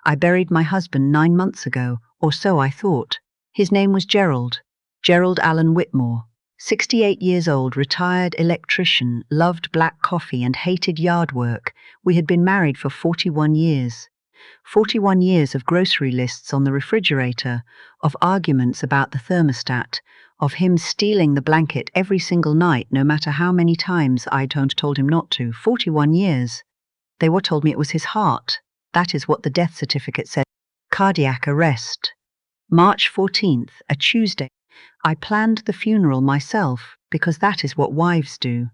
I buried my husband 9 months ago, or so I thought. His name was Gerald. Gerald Allen Whitmore. 68 years old, retired electrician, loved black coffee and hated yard work. We had been married for 41 years. 41 years of grocery lists on the refrigerator, of arguments about the thermostat, of him stealing the blanket every single night no matter how many times I'd told him not to. 41 years. They were told me it was his heart. That is what the death certificate said. Cardiac arrest. March 14th, a Tuesday. I planned the funeral myself, because that is what wives do.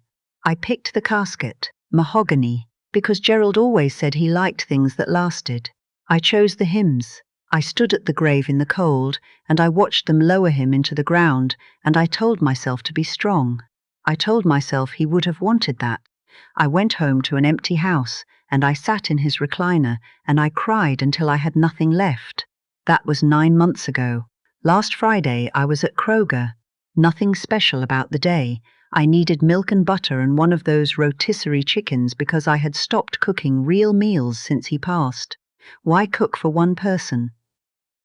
I picked the casket, mahogany, because Gerald always said he liked things that lasted. I chose the hymns. I stood at the grave in the cold, and I watched them lower him into the ground, and I told myself to be strong. I told myself he would have wanted that. I went home to an empty house, and I sat in his recliner, and I cried until I had nothing left. That was 9 months ago. Last Friday I was at Kroger. Nothing special about the day. I needed milk and butter and one of those rotisserie chickens because I had stopped cooking real meals since he passed. Why cook for one person?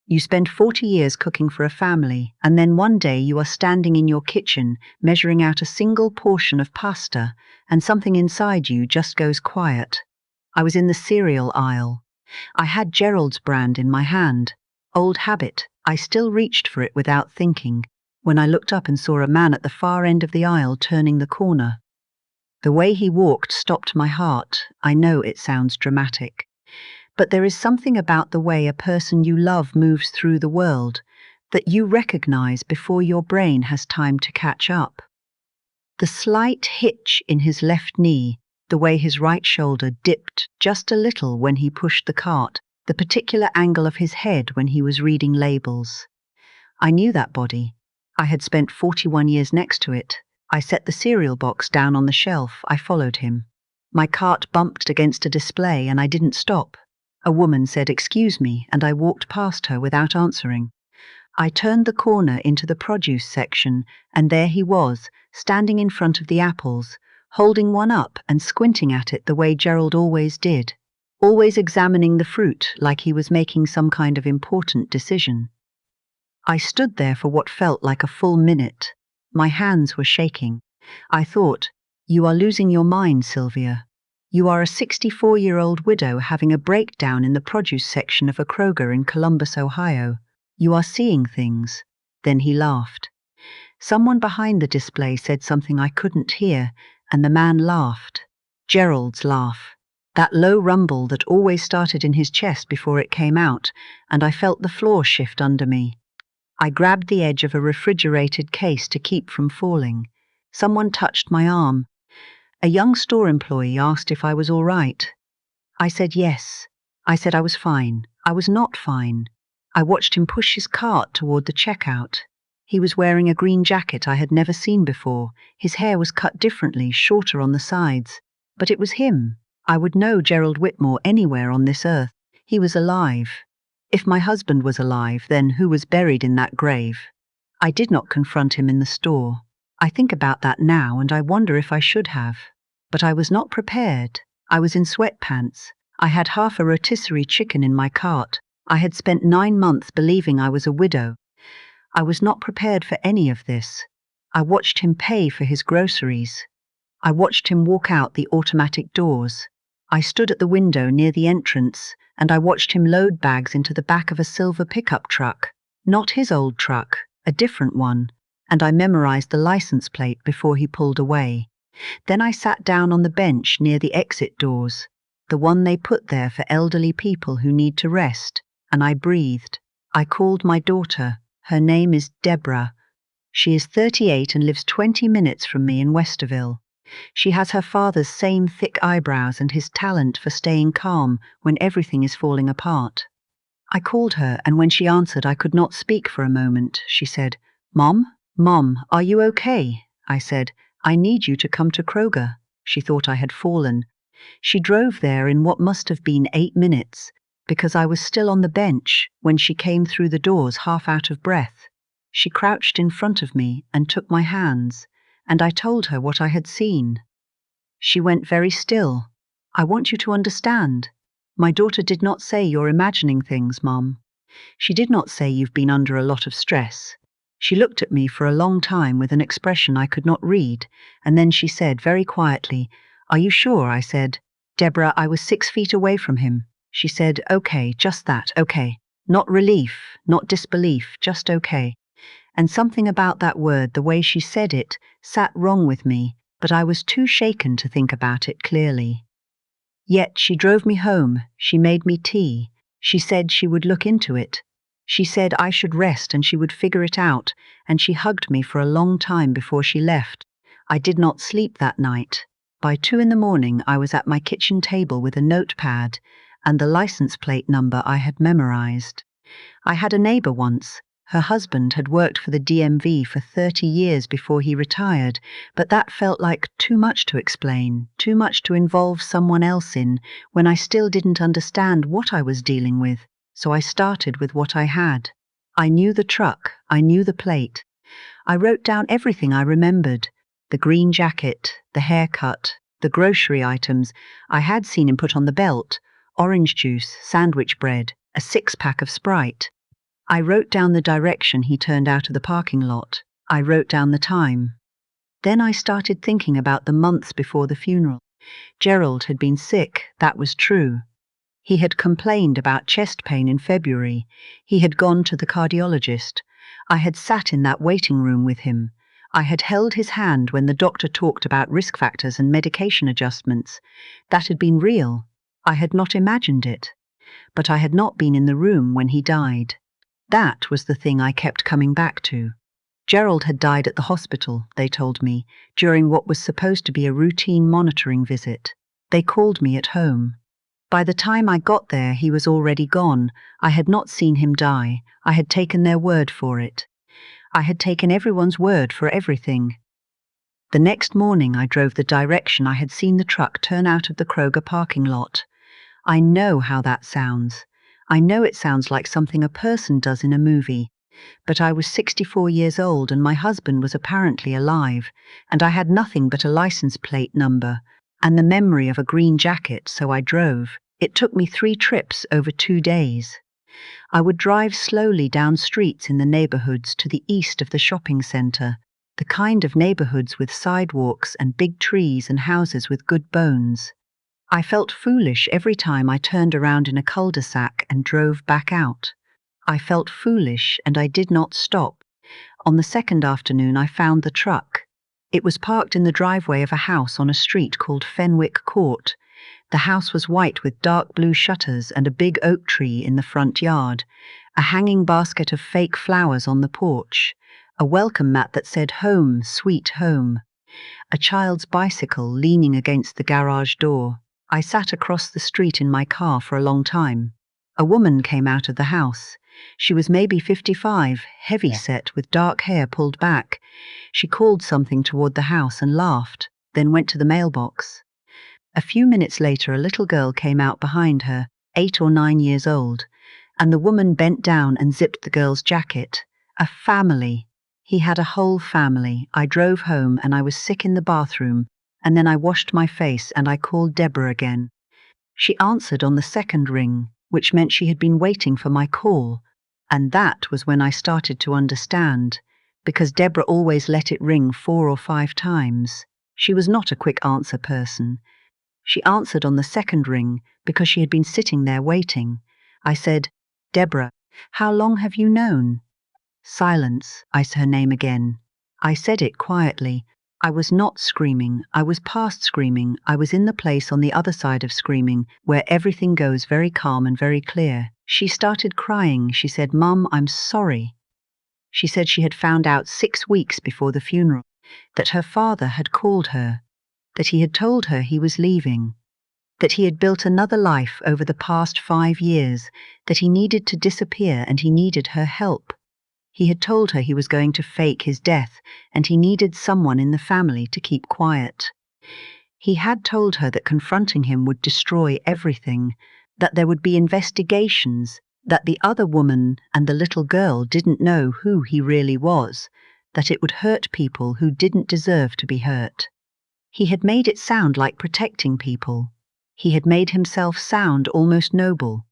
You spend 40 years cooking for a family, and then one day you are standing in your kitchen, measuring out a single portion of pasta, and something inside you just goes quiet. I was in the cereal aisle. I had Gerald's brand in my hand. Old habit. I still reached for it without thinking, when I looked up and saw a man at the far end of the aisle turning the corner. The way he walked stopped my heart. I know it sounds dramatic. But there is something about the way a person you love moves through the world that you recognize before your brain has time to catch up. The slight hitch in his left knee, the way his right shoulder dipped just a little when he pushed the cart, the particular angle of his head when he was reading labels. I knew that body. I had spent 41 years next to it. I set the cereal box down on the shelf. I followed him. My cart bumped against a display and I didn't stop. A woman said, "Excuse me," and I walked past her without answering. I turned the corner into the produce section, and there he was, standing in front of the apples, holding one up and squinting at it the way Gerald always did. Always examining the fruit like he was making some kind of important decision. I stood there for what felt like a full minute. My hands were shaking. I thought, "You are losing your mind, Sylvia. You are a 64-year-old widow having a breakdown in the produce section of a Kroger in Columbus, Ohio. You are seeing things." Then he laughed. Someone behind the display said something I couldn't hear, and the man laughed. Gerald's laugh. That low rumble that always started in his chest before it came out, and I felt the floor shift under me. I grabbed the edge of a refrigerated case to keep from falling. Someone touched my arm. A young store employee asked if I was all right. I said yes. I said I was fine. I was not fine. I watched him push his cart toward the checkout. He was wearing a green jacket I had never seen before. His hair was cut differently, shorter on the sides. But it was him. I would know Gerald Whitmore anywhere on this earth. He was alive. If my husband was alive, then who was buried in that grave? I did not confront him in the store. I think about that now and I wonder if I should have. But I was not prepared. I was in sweatpants. I had half a rotisserie chicken in my cart. I had spent 9 months believing I was a widow. I was not prepared for any of this. I watched him pay for his groceries. I watched him walk out the automatic doors. I stood at the window near the entrance, and I watched him load bags into the back of a silver pickup truck. Not his old truck, a different one, and I memorized the license plate before he pulled away. Then I sat down on the bench near the exit doors, the one they put there for elderly people who need to rest, and I breathed. I called my daughter. Her name is Deborah. She is 38 and lives 20 minutes from me in Westerville. She has her father's same thick eyebrows and his talent for staying calm when everything is falling apart. I called her, and when she answered, I could not speak for a moment. She said, "Mom? Mom, are you okay?" I said, "I need you to come to Kroger." She thought I had fallen. She drove there in what must have been 8 minutes, because I was still on the bench when she came through the doors half out of breath. She crouched in front of me and took my hands, and I told her what I had seen. She went very still. "I want you to understand. My daughter did not say you're imagining things, Mum. She did not say you've been under a lot of stress. She looked at me for a long time with an expression I could not read, and then she said very quietly, "Are you sure?" I said, "Deborah, I was 6 feet away from him." She said, "Okay, just that, okay. Not relief, not disbelief, just okay." And something about that word, the way she said it, sat wrong with me, but I was too shaken to think about it clearly. Yet she drove me home, she made me tea, she said she would look into it. She said I should rest and she would figure it out, and she hugged me for a long time before she left. I did not sleep that night. By 2 in the morning I was at my kitchen table with a notepad and the license plate number I had memorized. I had a neighbor once. Her husband had worked for the DMV for 30 years before he retired, but that felt like too much to explain, too much to involve someone else in, when I still didn't understand what I was dealing with. So I started with what I had. I knew the truck, I knew the plate. I wrote down everything I remembered: the green jacket, the haircut, the grocery items I had seen him put on the belt, orange juice, sandwich bread, a 6-pack of Sprite. I wrote down the direction he turned out of the parking lot. I wrote down the time. Then I started thinking about the months before the funeral. Gerald had been sick, that was true. He had complained about chest pain in February. He had gone to the cardiologist. I had sat in that waiting room with him. I had held his hand when the doctor talked about risk factors and medication adjustments. That had been real. I had not imagined it. But I had not been in the room when he died. That was the thing I kept coming back to. Gerald had died at the hospital, they told me, during what was supposed to be a routine monitoring visit. They called me at home. By the time I got there, he was already gone. I had not seen him die. I had taken their word for it. I had taken everyone's word for everything. The next morning I drove the direction I had seen the truck turn out of the Kroger parking lot. I know how that sounds. I know it sounds like something a person does in a movie. But I was 64 years old and my husband was apparently alive, and I had nothing but a license plate number and the memory of a green jacket, so I drove. It took me 3 trips over 2 days. I would drive slowly down streets in the neighborhoods to the east of the shopping center, the kind of neighborhoods with sidewalks and big trees and houses with good bones. I felt foolish every time I turned around in a cul-de-sac and drove back out. I felt foolish and I did not stop. On the second afternoon I found the truck. It was parked in the driveway of a house on a street called Fenwick Court. The house was white with dark blue shutters and a big oak tree in the front yard, a hanging basket of fake flowers on the porch, a welcome mat that said "Home, Sweet Home," a child's bicycle leaning against the garage door. I sat across the street in my car for a long time. A woman came out of the house. She was maybe 55, heavy-set with dark hair pulled back. She called something toward the house and laughed, then went to the mailbox. A few minutes later, a little girl came out behind her, 8 or 9 years old, and the woman bent down and zipped the girl's jacket. A family. He had a whole family. I drove home and I was sick in the bathroom, and then I washed my face and I called Deborah again. She answered on the second ring, which meant she had been waiting for my call, and that was when I started to understand, because Deborah always let it ring 4 or 5 times. She was not a quick answer person. She answered on the second ring because she had been sitting there waiting. I said, "Deborah, how long have you known?" Silence. I said her name again. I said it quietly. I was not screaming. I was past screaming. I was in the place on the other side of screaming, where everything goes very calm and very clear. She started crying. She said, "Mum, I'm sorry." She said she had found out 6 weeks before the funeral that her father had called her, that he had told her he was leaving, that he had built another life over the past 5 years, that he needed to disappear and he needed her help. He had told her he was going to fake his death and he needed someone in the family to keep quiet. He had told her that confronting him would destroy everything, that there would be investigations, that the other woman and the little girl didn't know who he really was, that it would hurt people who didn't deserve to be hurt. He had made it sound like protecting people. He had made himself sound almost noble.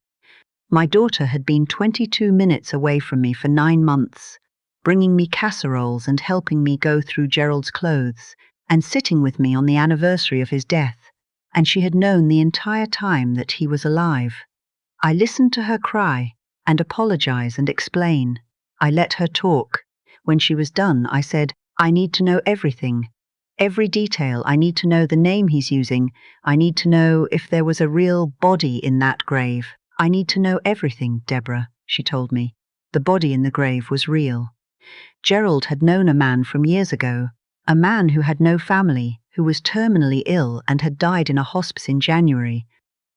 My daughter had been 22 minutes away from me for 9 months, bringing me casseroles and helping me go through Gerald's clothes, and sitting with me on the anniversary of his death, and she had known the entire time that he was alive. I listened to her cry, and apologize and explain. I let her talk. When she was done, I said, I need to know everything. Every detail. I need to know the name he's using. I need to know if there was a real body in that grave. I need to know everything, Deborah, she told me. The body in the grave was real. Gerald had known a man from years ago, a man who had no family, who was terminally ill and had died in a hospice in January.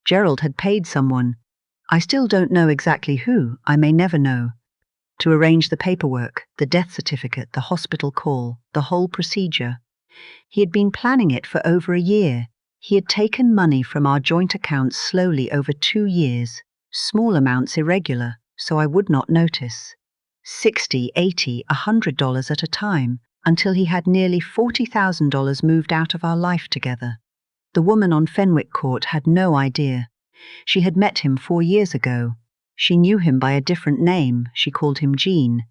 Gerald had paid someone, I still don't know exactly who, I may never know, to arrange the paperwork, the death certificate, the hospital call, the whole procedure. He had been planning it for over a year. He had taken money from our joint accounts slowly over 2 years, small amounts irregular, so I would not notice. $60, $80, $100 at a time, until he had nearly $40,000 moved out of our life together. The woman on Fenwick Court had no idea. She had met him 4 years ago. She knew him by a different name. She called him Gene.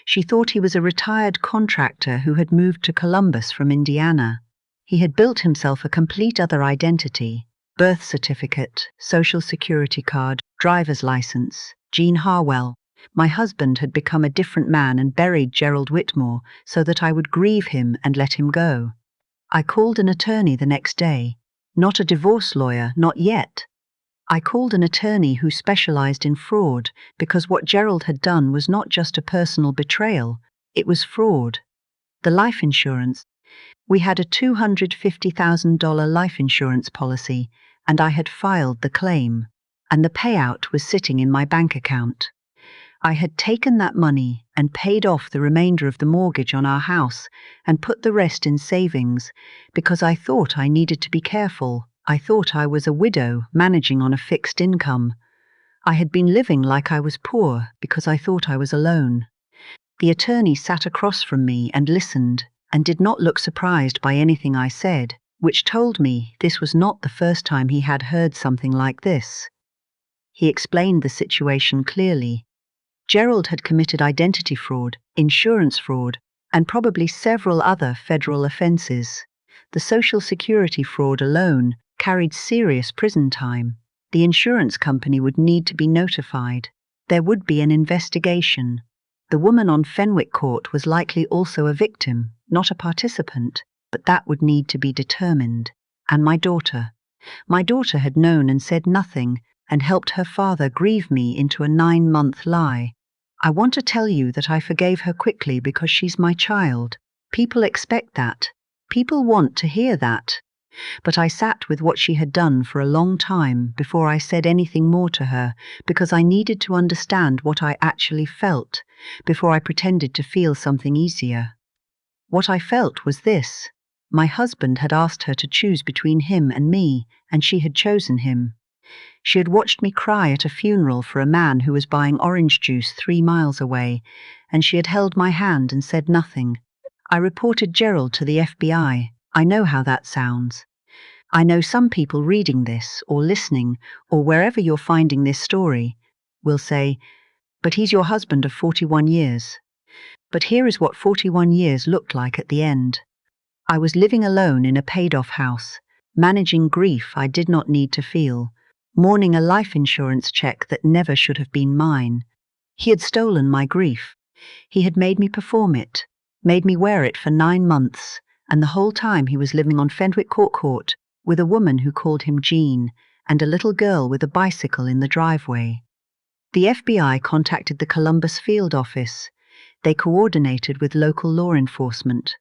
She thought he was a retired contractor who had moved to Columbus from Indiana. He had built himself a complete other identity: birth certificate, social security card, driver's license. Gene Harwell. My husband had become a different man and buried Gerald Whitmore so that I would grieve him and let him go. I called an attorney the next day. Not a divorce lawyer, not yet. I called an attorney who specialized in fraud, because what Gerald had done was not just a personal betrayal, it was fraud. The life insurance. We had a $250,000 life insurance policy, and I had filed the claim, and the payout was sitting in my bank account. I had taken that money and paid off the remainder of the mortgage on our house and put the rest in savings, because I thought I needed to be careful. I thought I was a widow managing on a fixed income. I had been living like I was poor because I thought I was alone. The attorney sat across from me and listened, and did not look surprised by anything I said, which told me this was not the first time he had heard something like this. He explained the situation clearly. Gerald had committed identity fraud, insurance fraud, and probably several other federal offenses. The Social Security fraud alone carried serious prison time. The insurance company would need to be notified. There would be an investigation. The woman on Fenwick Court was likely also a victim, not a participant, but that would need to be determined. And my daughter. My daughter had known and said nothing, and helped her father grieve me into a 9-month lie. I want to tell you that I forgave her quickly because she's my child. People expect that. People want to hear that. But I sat with what she had done for a long time before I said anything more to her, because I needed to understand what I actually felt, before I pretended to feel something easier. What I felt was this. My husband had asked her to choose between him and me, and she had chosen him. She had watched me cry at a funeral for a man who was buying orange juice 3 miles away, and she had held my hand and said nothing. I reported Gerald to the FBI. I know how that sounds. I know some people reading this, or listening, or wherever you're finding this story, will say, but he's your husband of 41 years. But here is what 41 years looked like at the end. I was living alone in a paid-off house, managing grief I did not need to feel, mourning a life insurance check that never should have been mine. He had stolen my grief. He had made me perform it, made me wear it for 9 months, and the whole time he was living on Fenwick Court with a woman who called him Jean, and a little girl with a bicycle in the driveway. The FBI contacted the Columbus field office. They coordinated with local law enforcement.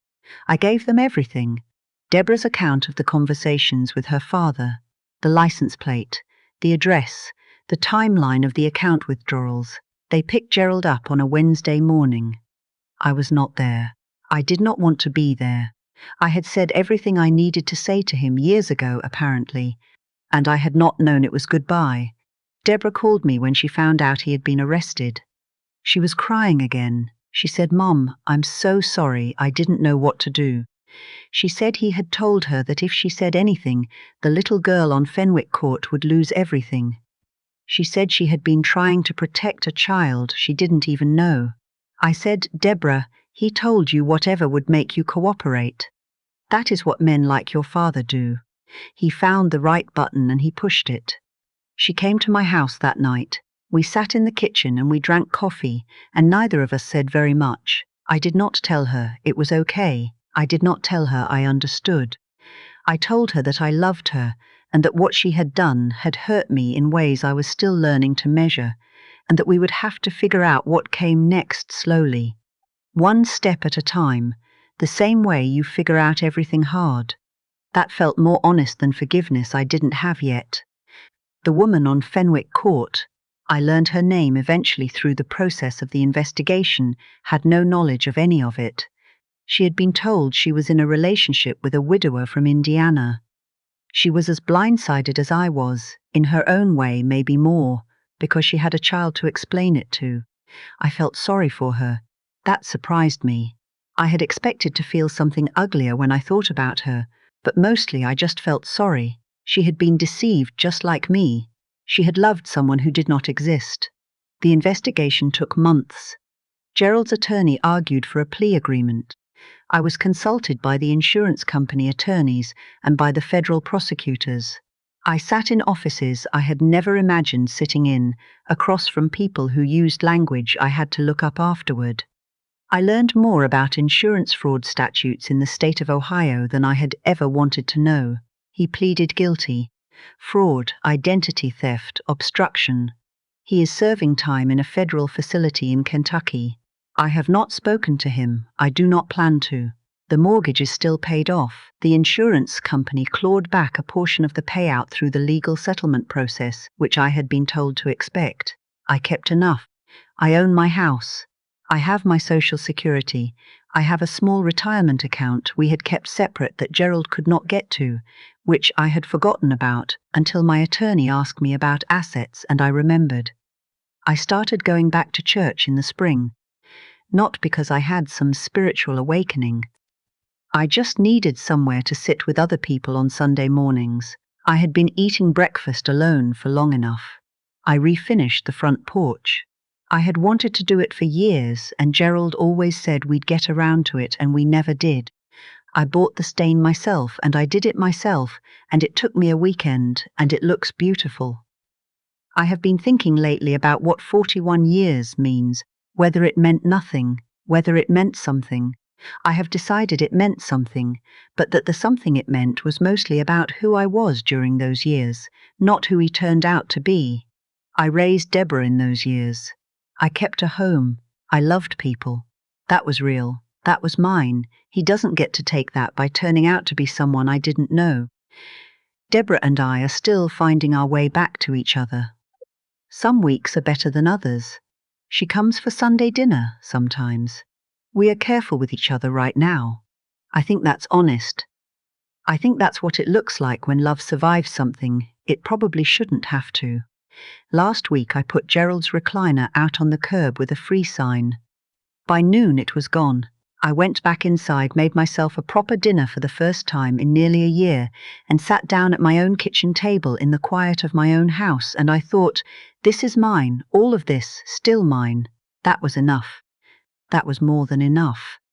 I gave them everything. Deborah's account of the conversations with her father, the license plate, the address, the timeline of the account withdrawals. They picked Gerald up on a Wednesday morning. I was not there. I did not want to be there. I had said everything I needed to say to him years ago, apparently, and I had not known it was goodbye. Deborah called me when she found out he had been arrested. She was crying again. She said, "Mom, I'm so sorry, I didn't know what to do." She said he had told her that if she said anything, the little girl on Fenwick Court would lose everything. She said she had been trying to protect a child she didn't even know. I said, "Deborah, he told you whatever would make you cooperate. That is what men like your father do. He found the right button and he pushed it." She came to my house that night. We sat in the kitchen and we drank coffee, and neither of us said very much. I did not tell her it was okay. I did not tell her I understood. I told her that I loved her, and that what she had done had hurt me in ways I was still learning to measure, and that we would have to figure out what came next slowly. One step at a time, the same way you figure out everything hard. That felt more honest than forgiveness I didn't have yet. The woman on Fenwick Court, I learned her name eventually through the process of the investigation, had no knowledge of any of it. She had been told she was in a relationship with a widower from Indiana. She was as blindsided as I was, in her own way, maybe more, because she had a child to explain it to. I felt sorry for her. That surprised me. I had expected to feel something uglier when I thought about her, but mostly I just felt sorry. She had been deceived just like me. She had loved someone who did not exist. The investigation took months. Gerald's attorney argued for a plea agreement. I was consulted by the insurance company attorneys and by the federal prosecutors. I sat in offices I had never imagined sitting in, across from people who used language I had to look up afterward. I learned more about insurance fraud statutes in the state of Ohio than I had ever wanted to know. He pleaded guilty. Fraud, identity theft, obstruction. He is serving time in a federal facility in Kentucky. I have not spoken to him. I do not plan to. The mortgage is still paid off. The insurance company clawed back a portion of the payout through the legal settlement process, which I had been told to expect. I kept enough. I own my house. I have my Social Security. I have a small retirement account we had kept separate that Gerald could not get to, which I had forgotten about until my attorney asked me about assets and I remembered. I started going back to church in the spring. Not because I had some spiritual awakening. I just needed somewhere to sit with other people on Sunday mornings. I had been eating breakfast alone for long enough. I refinished the front porch. I had wanted to do it for years, and Gerald always said we'd get around to it, and we never did. I bought the stain myself, and I did it myself, and it took me a weekend, and it looks beautiful. I have been thinking lately about what 41 years means, whether it meant nothing, whether it meant something. I have decided it meant something, but that the something it meant was mostly about who I was during those years, not who he turned out to be. I raised Deborah in those years. I kept her home. I loved people. That was real. That was mine. He doesn't get to take that by turning out to be someone I didn't know. Deborah and I are still finding our way back to each other. Some weeks are better than others. She comes for Sunday dinner sometimes. We are careful with each other right now. I think that's honest. I think that's what it looks like when love survives something it probably shouldn't have to. Last week I put Gerald's recliner out on the curb with a free sign. By noon it was gone. I went back inside, made myself a proper dinner for the first time in nearly a year, and sat down at my own kitchen table in the quiet of my own house, and I thought, this is mine, all of this, still mine. That was enough. That was more than enough.